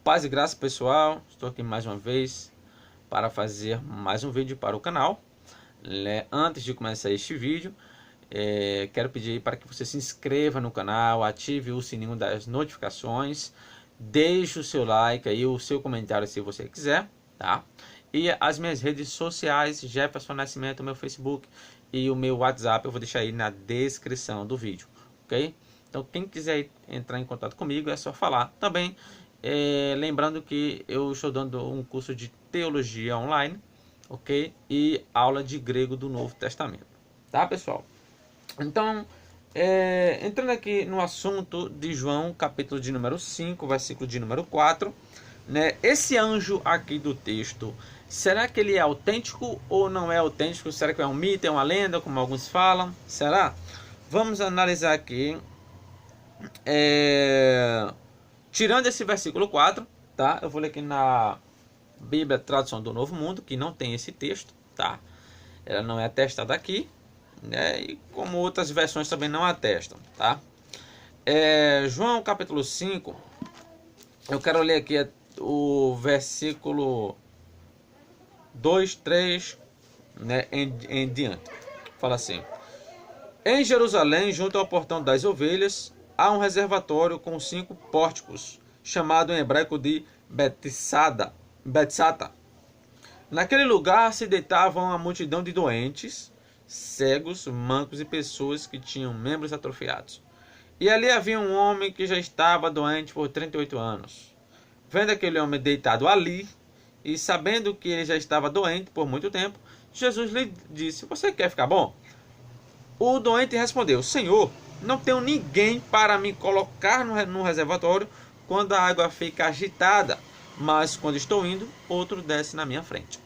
Paz e graça, pessoal. Estou aqui mais uma vez para fazer mais um vídeo para o canal. Antes de começar este vídeo, quero pedir para que você se inscreva no canal, ative o sininho das notificações, deixe o seu like aí, o seu comentário se você quiser, tá? E as minhas redes sociais, Jefferson Nascimento, meu Facebook e o meu WhatsApp, eu vou deixar aí na descrição do vídeo, ok? Então quem quiser entrar em contato comigo é só falar. Também lembrando que eu estou dando um curso de teologia online, ok? E aula de grego do Novo Testamento, tá, pessoal? Então, entrando aqui no assunto de João, capítulo de número 5, versículo de número 4, né? Esse anjo aqui do texto, será que ele é autêntico ou não é autêntico? Será que é um mito, é uma lenda, como alguns falam? Será? Vamos analisar aqui. Tirando esse versículo 4, tá? Eu vou ler aqui na Bíblia Tradução do Novo Mundo, que não tem esse texto, tá? Ela não é atestada aqui, né? E como outras versões também não atestam, tá? João capítulo 5, eu quero ler aqui o versículo 2, 3, né, em diante. Fala assim: em Jerusalém, junto ao portão das ovelhas, há um reservatório com 5 pórticos, chamado em hebraico de Betsata. Naquele lugar se deitavam uma multidão de doentes, cegos, mancos e pessoas que tinham membros atrofiados. E ali havia um homem que já estava doente por 38 anos. Vendo aquele homem deitado ali, e sabendo que ele já estava doente por muito tempo, Jesus lhe disse: você quer ficar bom? O doente respondeu: Senhor, não tenho ninguém para me colocar no reservatório quando a água fica agitada, mas quando estou indo, outro desce na minha frente.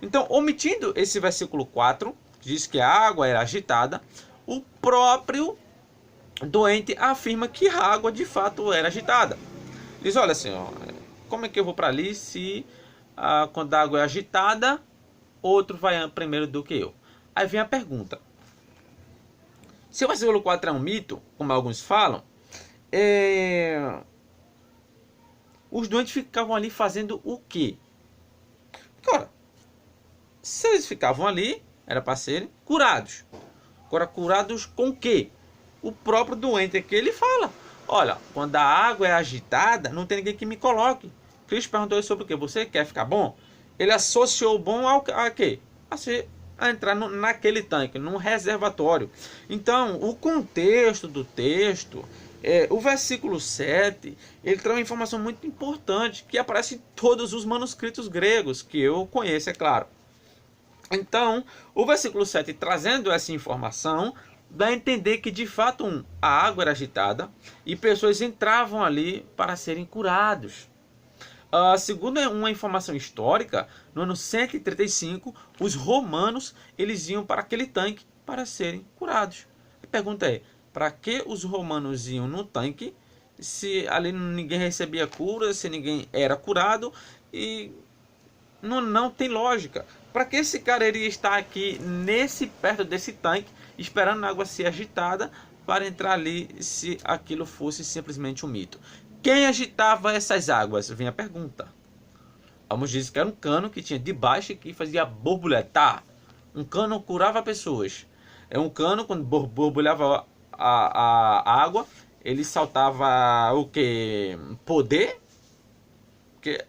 Então, omitindo esse versículo 4, que diz que a água era agitada, o próprio doente afirma que a água de fato era agitada. Diz: olha, Senhor, como é que eu vou para ali se quando a água é agitada, outro vai primeiro do que eu? Aí vem a pergunta: se o versículo 4 é um mito, como alguns falam, os doentes ficavam ali fazendo o quê? Agora, se eles ficavam ali, era para serem curados. Agora, curados com o quê? O próprio doente aqui, ele fala: olha, quando a água é agitada, não tem ninguém que me coloque. Cristo perguntou sobre o quê? Você quer ficar bom? Ele associou o bom a quê? A entrar naquele tanque, num reservatório. Então, o contexto do texto, o versículo 7, ele traz uma informação muito importante que aparece em todos os manuscritos gregos, que eu conheço, é claro. Então, o versículo 7, trazendo essa informação, dá a entender que de fato a água era agitada e pessoas entravam ali para serem curados. Segundo uma informação histórica, no ano 135, os romanos eles iam para aquele tanque para serem curados. A pergunta é: para que os romanos iam no tanque se ali ninguém recebia cura, se ninguém era curado? E não tem lógica. Para que esse cara iria estar aqui perto desse tanque, esperando a água ser agitada para entrar ali, se aquilo fosse simplesmente um mito? Quem agitava essas águas? Vem a pergunta. Vamos dizer que era um cano que tinha debaixo e que fazia borboletar. Um cano curava pessoas. É um cano, quando borbulhava a água, ele saltava o que? Poder? Que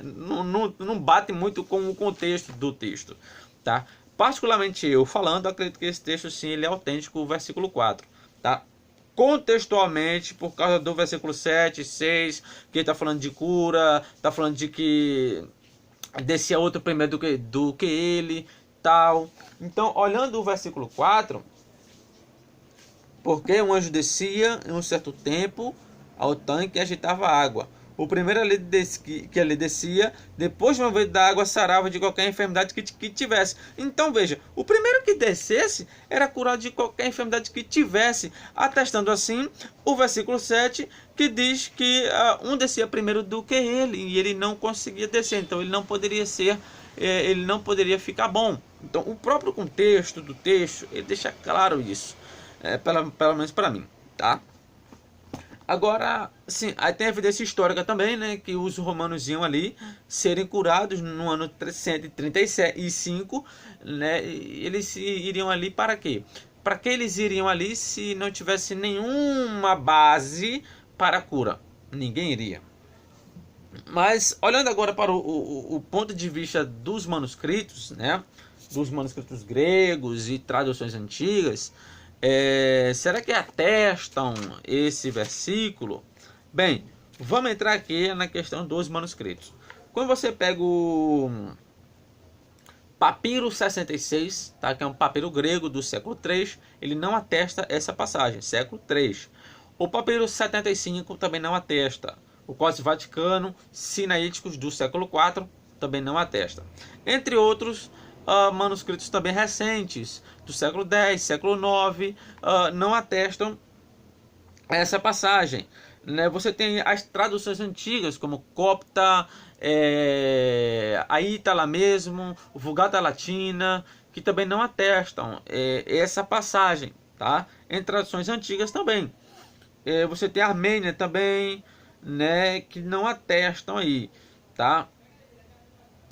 não bate muito com o contexto do texto, tá? Particularmente eu falando, acredito que esse texto sim ele é autêntico, o versículo 4, tá? Contextualmente, por causa do versículo 7, 6, que está falando de cura, está falando de que descia outro primeiro do que ele, tal. Então, olhando o versículo 4, porque um anjo descia em um certo tempo ao tanque e agitava a água. O primeiro ali que ele descia, depois de uma vez da água, sarava de qualquer enfermidade que tivesse. Então veja, o primeiro que descesse era curado de qualquer enfermidade que tivesse, atestando assim o versículo 7, que diz que um descia primeiro do que ele, e ele não conseguia descer, então ele não poderia ficar bom. Então o próprio contexto do texto, ele deixa claro isso, pelo menos para mim, tá? Agora, sim, aí tem evidência histórica também, né, que os romanos iam ali serem curados no ano 335, né, e eles iriam ali para quê? Para que eles iriam ali se não tivesse nenhuma base para a cura? Ninguém iria. Mas olhando agora para o ponto de vista dos manuscritos, né, dos manuscritos gregos e traduções antigas, será que atestam esse versículo? Bem, vamos entrar aqui na questão dos manuscritos. Quando você pega o Papiro 66, tá, que é um papiro grego do século III, ele não atesta essa passagem, século III. O Papiro 75 também não atesta. O Códice Vaticano, Sinaíticos do século IV, também não atesta. Entre outros manuscritos também recentes, do século X, século IX, não atestam essa passagem. Né? Você tem as traduções antigas, como Copta, a Ítala mesmo, o Vulgata Latina, que também não atestam essa passagem. Tá? Em traduções antigas também. Você tem a Armênia também, né, que não atestam aí, tá?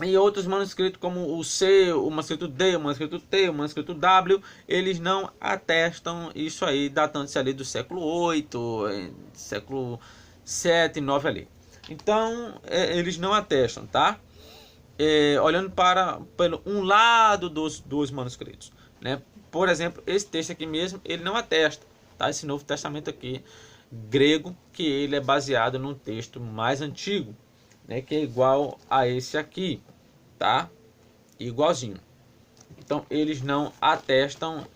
E outros manuscritos como o C, o manuscrito D, o manuscrito T, o manuscrito W, eles não atestam isso aí, datando-se ali do século 8, século 7, 9 ali. Então, eles não atestam, tá? Olhando para pelo um lado dos manuscritos, né? Por exemplo, esse texto aqui mesmo, ele não atesta, tá? Esse Novo Testamento aqui grego, que ele é baseado num texto mais antigo, né, que é igual a esse aqui, tá? Igualzinho. Então eles não atestam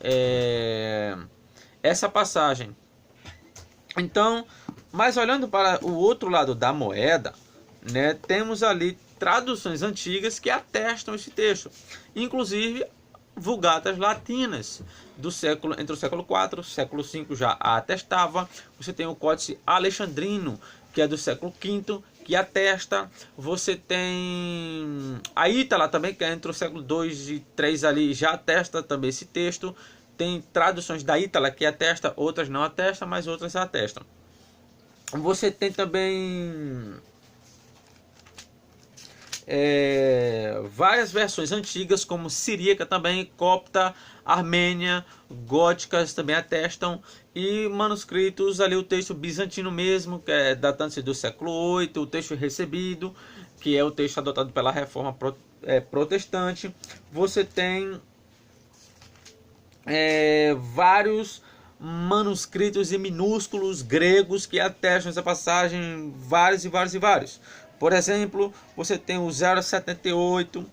essa passagem. Então, mas olhando para o outro lado da moeda, né, temos ali traduções antigas que atestam esse texto, inclusive Vulgatas latinas do século, entre o século IV e o século V já atestava. Você tem o Códice Alexandrino, que é do século V, que atesta. Você tem a Ítala também, que é entre o século II e III ali, já atesta também esse texto. Tem traduções da Ítala que atesta, outras não atestam, mas outras atestam. Você tem também várias versões antigas, como siríaca também, copta, armênia, góticas também atestam, e manuscritos ali, o texto bizantino mesmo, que é datando-se do século VIII, o texto recebido, que é o texto adotado pela reforma protestante. Você tem vários manuscritos em minúsculos gregos que atestam essa passagem, vários e vários e vários. Por exemplo, você tem o 078,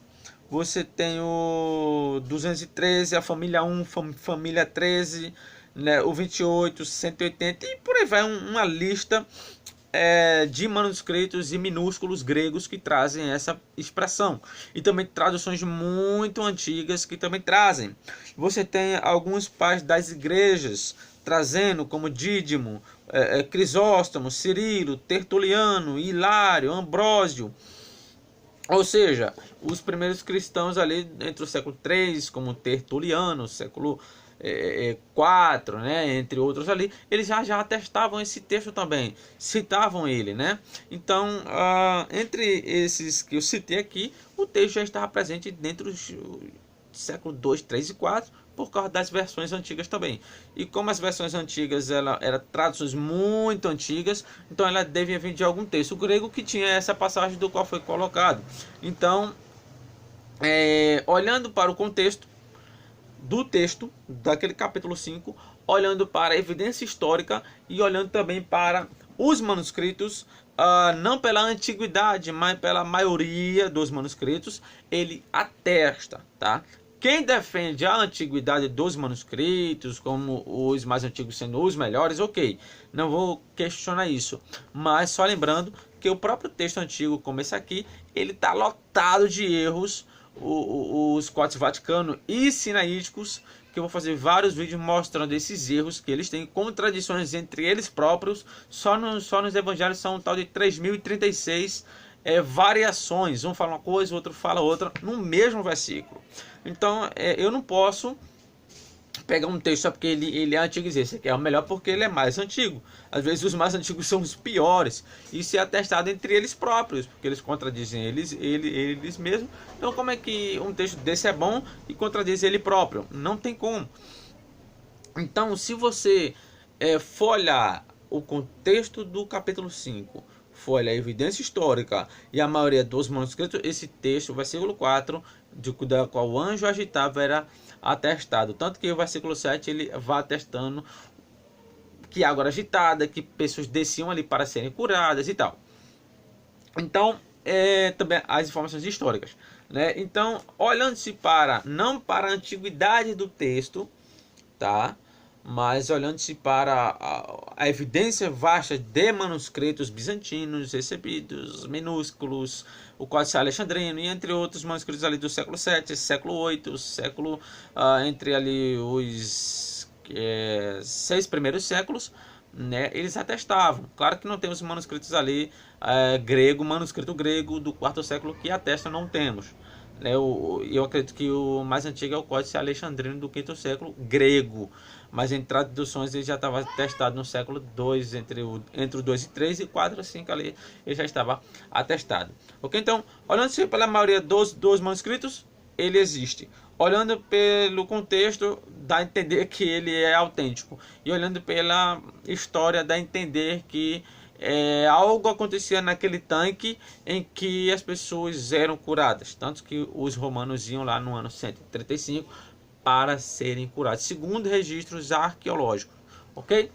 você tem o 213, a família 1, família 13, né, o 28, 180 e por aí vai uma lista de manuscritos e minúsculos gregos que trazem essa expressão. E também traduções muito antigas que também trazem. Você tem alguns pais das igrejas trazendo, como Dídimo, Crisóstomo, Cirilo, Tertuliano, Hilário, Ambrósio. Ou seja, os primeiros cristãos ali entre o século III, como Tertuliano, século 4, né, entre outros ali, eles já atestavam esse texto também, citavam ele, né? Então, entre esses que eu citei aqui, o texto já estava presente dentro do século 2, 3 e 4, por causa das versões antigas também. E como as versões antigas eram traduções muito antigas, então ela devia vir de algum texto grego que tinha essa passagem do qual foi colocado. Então, olhando para o contexto do texto, daquele capítulo 5, olhando para a evidência histórica e olhando também para os manuscritos, não pela antiguidade, mas pela maioria dos manuscritos, ele atesta, tá? Quem defende a antiguidade dos manuscritos, como os mais antigos sendo os melhores, ok, não vou questionar isso, mas só lembrando que o próprio texto antigo, como esse aqui, ele está lotado de erros, os Códices Vaticano e Sinaíticos, que eu vou fazer vários vídeos mostrando esses erros que eles têm, contradições entre eles próprios. Só nos evangelhos são um tal de 3036 variações, um fala uma coisa, o outro fala outra, no mesmo versículo. Então eu não posso pegar um texto só porque ele é antigo e dizer esse aqui é o melhor porque ele é mais antigo. Às vezes os mais antigos são os piores. Isso é atestado entre eles próprios, porque eles contradizem eles mesmos. Então como é que um texto desse é bom e contradiz ele próprio? Não tem como. Então se você for olhar o contexto do capítulo 5, for olhar a evidência histórica e a maioria dos manuscritos, esse texto, versículo 4, da qual o anjo agitava, era atestado. Tanto que o versículo 7 ele vai atestando que água era agitada, que pessoas desciam ali para serem curadas e tal. Então, também as informações históricas, né? Então, olhando-se não para a antiguidade do texto, tá? Mas olhando-se para a evidência vasta de manuscritos bizantinos recebidos, minúsculos, o Códice Alexandrino e entre outros manuscritos ali do século 7, século 8, entre ali os 6 primeiros séculos, né, eles atestavam. Claro que não temos manuscritos ali manuscrito grego do 4º século que atestam, não temos. Eu acredito que o mais antigo é o Códice Alexandrino do 5º século grego, mas em traduções ele já estava atestado no século 2, entre o 2 e 3 e 4 e 5 ali ele já estava atestado. Ok? Então, olhando pela maioria dos manuscritos, ele existe. Olhando pelo contexto, dá a entender que ele é autêntico. E olhando pela história, dá a entender que algo acontecia naquele tanque em que as pessoas eram curadas. Tanto que os romanos iam lá no ano 135 para serem curados, segundo registros arqueológicos. Ok?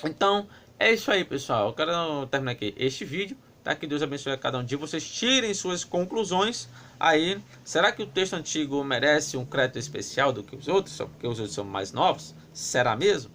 Então, é isso aí, pessoal. Eu quero terminar aqui este vídeo. Tá? Que Deus abençoe a cada um de vocês. Tirem suas conclusões aí. Será que o texto antigo merece um crédito especial do que os outros? Só porque os outros são mais novos? Será mesmo?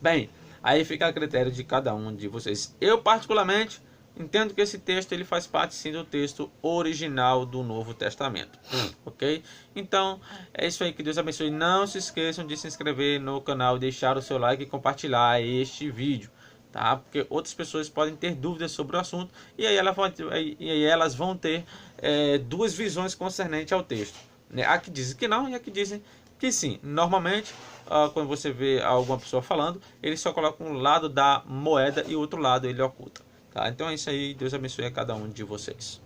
Bem, aí fica a critério de cada um de vocês. Eu, particularmente, entendo que esse texto ele faz parte sim do texto original do Novo Testamento. Ok? Então, é isso aí. Que Deus abençoe. Não se esqueçam de se inscrever no canal, deixar o seu like e compartilhar este vídeo. Tá? Porque outras pessoas podem ter dúvidas sobre o assunto e aí elas vão ter duas visões concernentes ao texto, né? Há que dizem que não e há que dizem que sim. Normalmente, quando você vê alguma pessoa falando, ele só coloca um lado da moeda e o outro lado ele oculta. Tá? Então é isso aí. Deus abençoe a cada um de vocês.